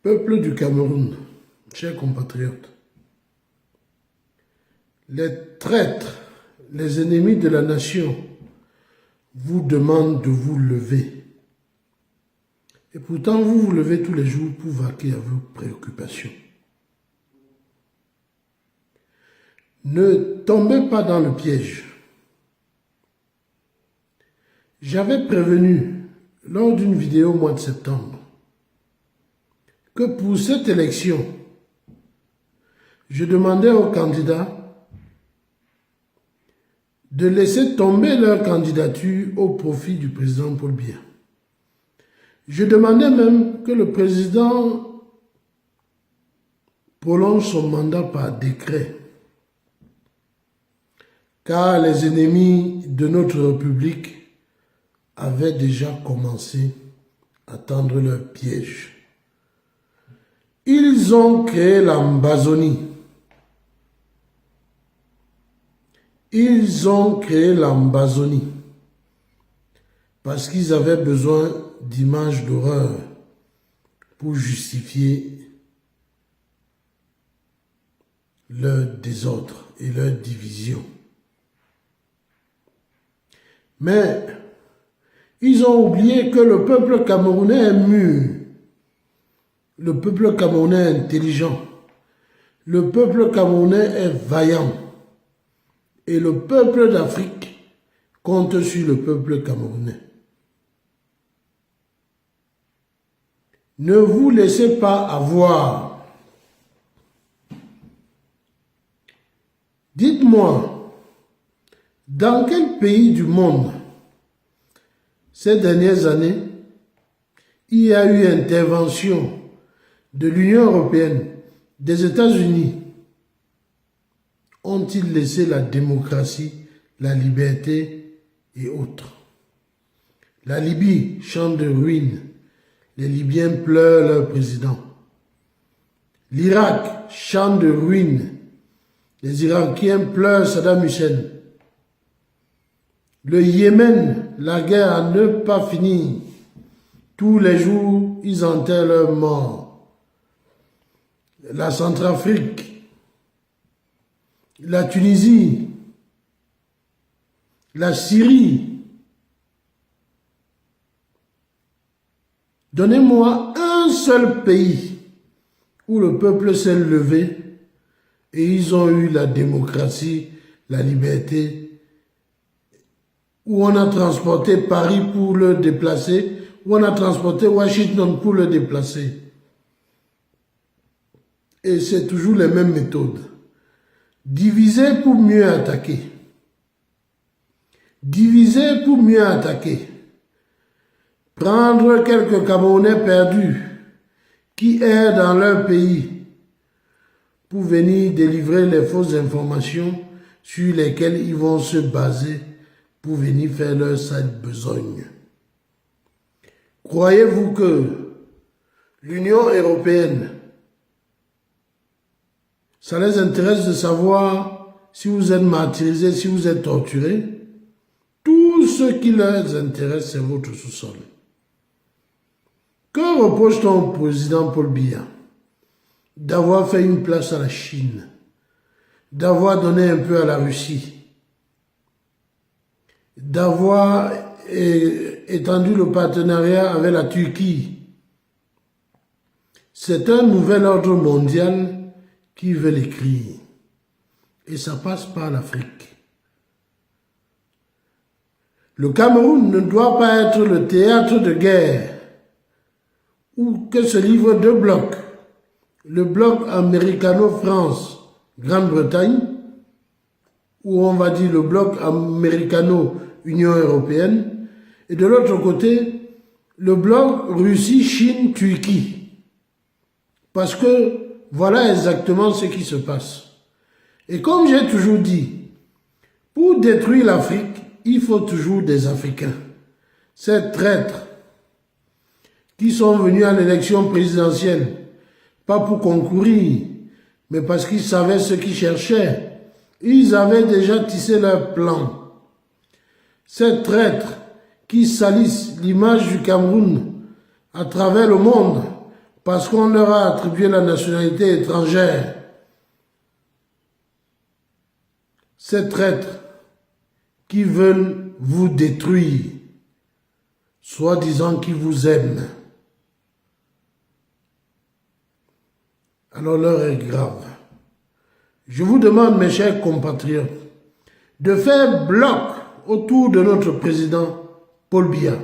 Peuple du Cameroun, chers compatriotes, les traîtres, les ennemis de la nation vous demandent de vous lever. Et pourtant, vous vous levez tous les jours pour vaquer à vos préoccupations. Ne tombez pas dans le piège. J'avais prévenu lors d'une vidéo au mois de septembre que pour cette élection, je demandais aux candidats de laisser tomber leur candidature au profit du président Paul Biya. Je demandais même que le président prolonge son mandat par décret, car les ennemis de notre République avaient déjà commencé à tendre leur piège. Ils ont créé l'Ambazonie. Ils ont créé l'Ambazonie parce qu'ils avaient besoin d'images d'horreur pour justifier leur désordre et leur division. Mais ils ont oublié que le peuple camerounais est mûr. Le peuple camerounais est intelligent. Le peuple camerounais est vaillant. Et le peuple d'Afrique compte sur le peuple camerounais. Ne vous laissez pas avoir. Dites-moi, dans quel pays du monde, ces dernières années, il y a eu intervention de l'Union européenne, des États-Unis, ont-ils laissé la démocratie, la liberté et autres? La Libye, champ de ruines, les Libyens pleurent leur président. L'Irak, champ de ruines, les Irakiens pleurent Saddam Hussein. Le Yémen, la guerre à ne pas finir. Tous les jours, ils enterrent leurs morts. La Centrafrique, la Tunisie, la Syrie. Donnez-moi un seul pays où le peuple s'est levé et ils ont eu la démocratie, la liberté, où on a transporté Paris pour le déplacer, où on a transporté Washington pour le déplacer. Et c'est toujours les mêmes méthodes. Diviser pour mieux attaquer. Diviser pour mieux attaquer. Prendre quelques Camerounais perdus qui errent dans leur pays pour venir délivrer les fausses informations sur lesquelles ils vont se baser pour venir faire leur sale besogne. Croyez-vous que l'Union européenne, ça les intéresse de savoir si vous êtes martyrisé, si vous êtes torturé? Tout ce qui leur intéresse, c'est votre sous-sol. Que reproche-t-on au président Paul Biya? D'avoir fait une place à la Chine, d'avoir donné un peu à la Russie, d'avoir étendu le partenariat avec la Turquie. C'est un nouvel ordre mondial qui veut l'écrire. Et ça passe par l'Afrique. Le Cameroun ne doit pas être le théâtre de guerre où que se livrent deux blocs. Le bloc américano-France, Grande-Bretagne, ou on va dire le bloc américano-Union européenne, et de l'autre côté, le bloc Russie-Chine-Turquie. Parce que voilà exactement ce qui se passe. Et comme j'ai toujours dit, pour détruire l'Afrique, il faut toujours des Africains. Ces traîtres qui sont venus à l'élection présidentielle, pas pour concourir, mais parce qu'ils savaient ce qu'ils cherchaient. Ils avaient déjà tissé leur plan. Ces traîtres qui salissent l'image du Cameroun à travers le monde parce qu'on leur a attribué la nationalité étrangère. Ces traîtres qui veulent vous détruire, soi-disant qu'ils vous aiment, alors l'heure est grave. Je vous demande, mes chers compatriotes, de faire bloc autour de notre président Paul Biya,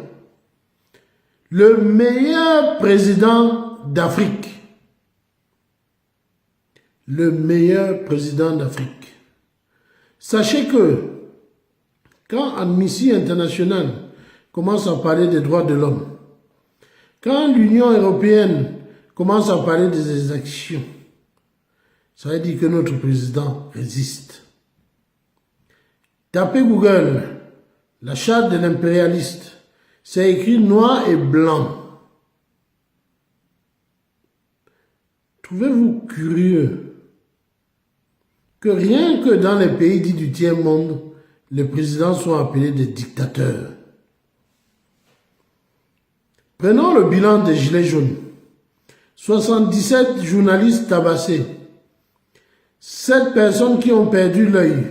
le meilleur président d'Afrique. Le meilleur président d'Afrique. Sachez que quand Amnesty International commence à parler des droits de l'homme, quand l'Union européenne commence à parler des exactions, ça veut dire que notre président résiste. Tapez Google, la charte de l'impérialiste, c'est écrit noir et blanc. Trouvez-vous curieux que rien que dans les pays dits du tiers-monde, les présidents sont appelés des dictateurs? Prenons le bilan des Gilets jaunes. 77 journalistes tabassés, 7 personnes qui ont perdu l'œil,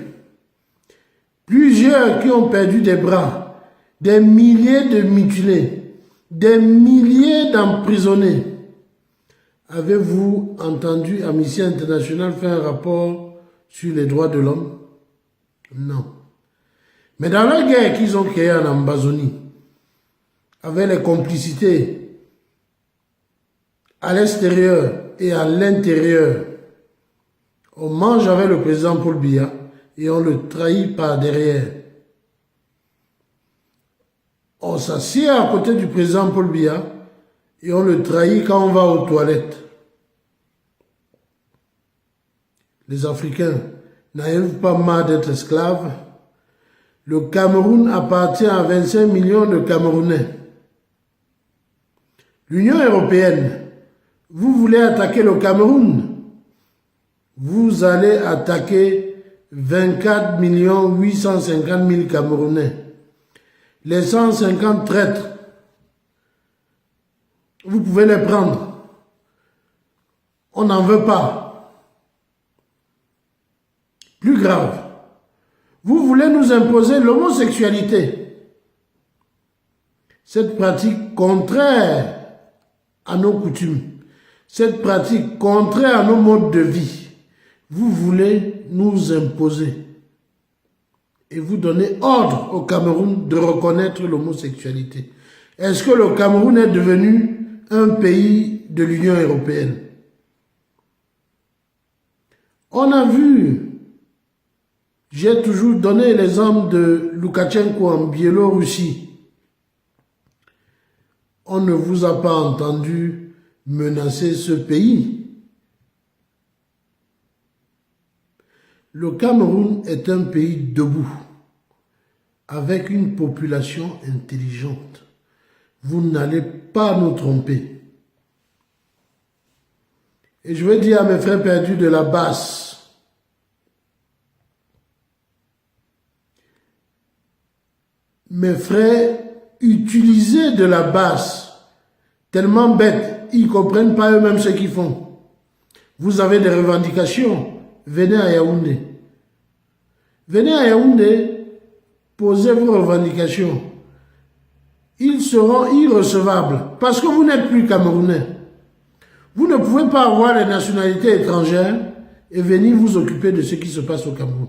plusieurs qui ont perdu des bras, des milliers de mutilés, des milliers d'emprisonnés. Avez-vous entendu Amnesty International faire un rapport sur les droits de l'homme? Non. Mais dans la guerre qu'ils ont créée en Amazonie, avec les complicités à l'extérieur et à l'intérieur, on mange avec le président Paul Biya et on le trahit par derrière. On s'assied à côté du président Paul Biya et on le trahit quand on va aux toilettes. Les Africains n'avez-vous pas marre d'être esclaves? Le Cameroun appartient à 25 millions de Camerounais. L'Union européenne, vous voulez attaquer le Cameroun? Vous allez attaquer 24 850 000 Camerounais. Les 150 traîtres, vous pouvez les prendre. On n'en veut pas. Plus grave, vous voulez nous imposer l'homosexualité. Cette pratique contraire à nos coutumes, cette pratique contraire à nos modes de vie, vous voulez nous imposer. Et vous donnez ordre au Cameroun de reconnaître l'homosexualité. Est-ce que le Cameroun est devenu un pays de l'Union européenne? On a vu, j'ai toujours donné l'exemple de Loukachenko en Biélorussie. On ne vous a pas entendu menacer ce pays. Le Cameroun est un pays debout, avec une population intelligente. Vous n'allez pas nous tromper. Et je veux dire à mes frères perdus de la basse, mes frères utilisés de la basse, tellement bêtes, ils ne comprennent pas eux-mêmes ce qu'ils font. Vous avez des revendications. Venez à Yaoundé. Venez à Yaoundé, posez vos revendications. Ils seront irrecevables parce que vous n'êtes plus Camerounais. Vous ne pouvez pas avoir les nationalités étrangères et venir vous occuper de ce qui se passe au Cameroun.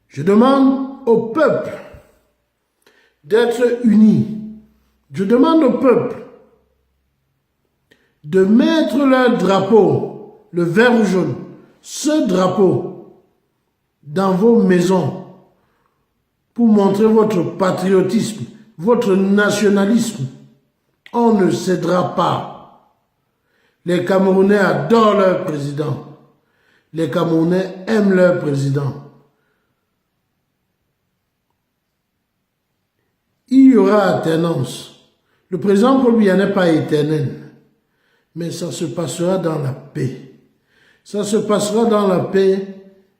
Je demande au peuple d'être unis. Je demande au peuple de mettre leur drapeau, le vert ou jaune, ce drapeau, dans vos maisons, pour montrer votre patriotisme, votre nationalisme. On ne cédera pas. Les Camerounais adorent leur président. Les Camerounais aiment leur président. Il y aura alternance. Le président Paul Biya n'est pas éternel. Mais ça se passera dans la paix. Ça se passera dans la paix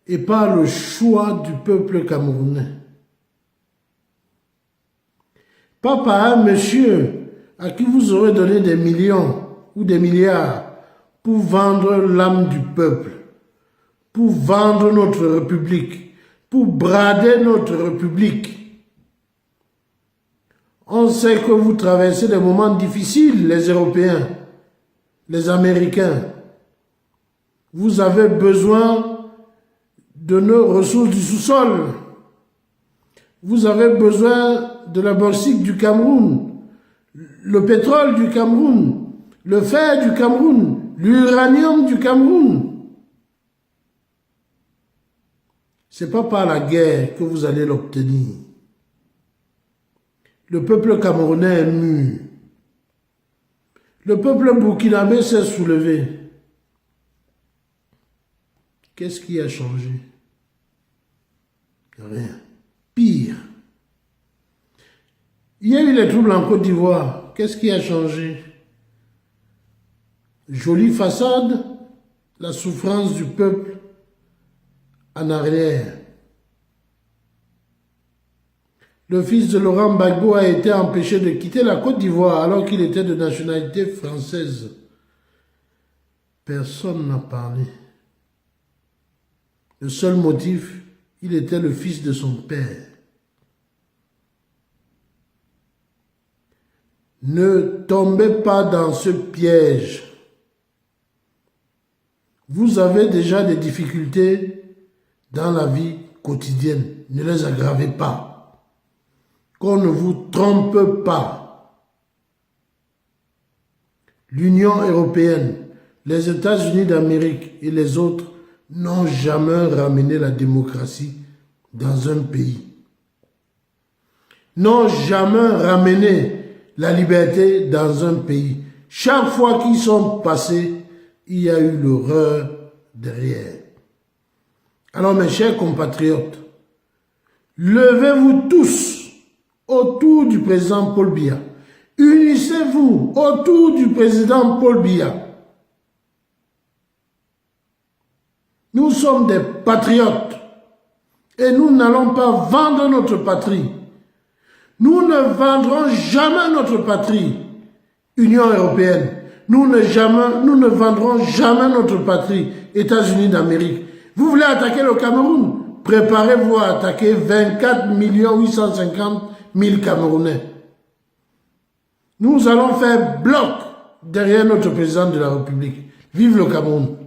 et par le choix du peuple camerounais. Pas par un monsieur à qui vous aurez donné des millions ou des milliards pour vendre l'âme du peuple, pour vendre notre République, pour brader notre République. On sait que vous traversez des moments difficiles, les Européens, les Américains. Vous avez besoin de nos ressources du sous-sol. Vous avez besoin de la bauxite du Cameroun, le pétrole du Cameroun, le fer du Cameroun, l'uranium du Cameroun. Ce n'est pas par la guerre que vous allez l'obtenir. Le peuple camerounais est mûr. Le peuple burkinabé s'est soulevé. Qu'est-ce qui a changé? Rien. Pire. Il y a eu les troubles en Côte d'Ivoire. Qu'est-ce qui a changé? Jolie façade, la souffrance du peuple en arrière. Le fils de Laurent Gbagbo a été empêché de quitter la Côte d'Ivoire alors qu'il était de nationalité française. Personne n'a parlé. Le seul motif, il était le fils de son père. Ne tombez pas dans ce piège. Vous avez déjà des difficultés dans la vie quotidienne. Ne les aggravez pas. Qu'on ne vous trompe pas. L'Union européenne, les États-Unis d'Amérique et les autres n'ont jamais ramené la démocratie dans un pays. N'ont jamais ramené la liberté dans un pays. Chaque fois qu'ils sont passés, il y a eu l'horreur derrière. Alors mes chers compatriotes, levez-vous tous autour du président Paul Biya. Unissez-vous autour du président Paul Biya. Nous sommes des patriotes et nous n'allons pas vendre notre patrie. Nous ne vendrons jamais notre patrie, Union européenne. Nous ne vendrons jamais notre patrie, États-Unis d'Amérique. Vous voulez attaquer le Cameroun? Préparez-vous à attaquer 24 850 000 Camerounais. Nous allons faire bloc derrière notre président de la République. Vive le Cameroun!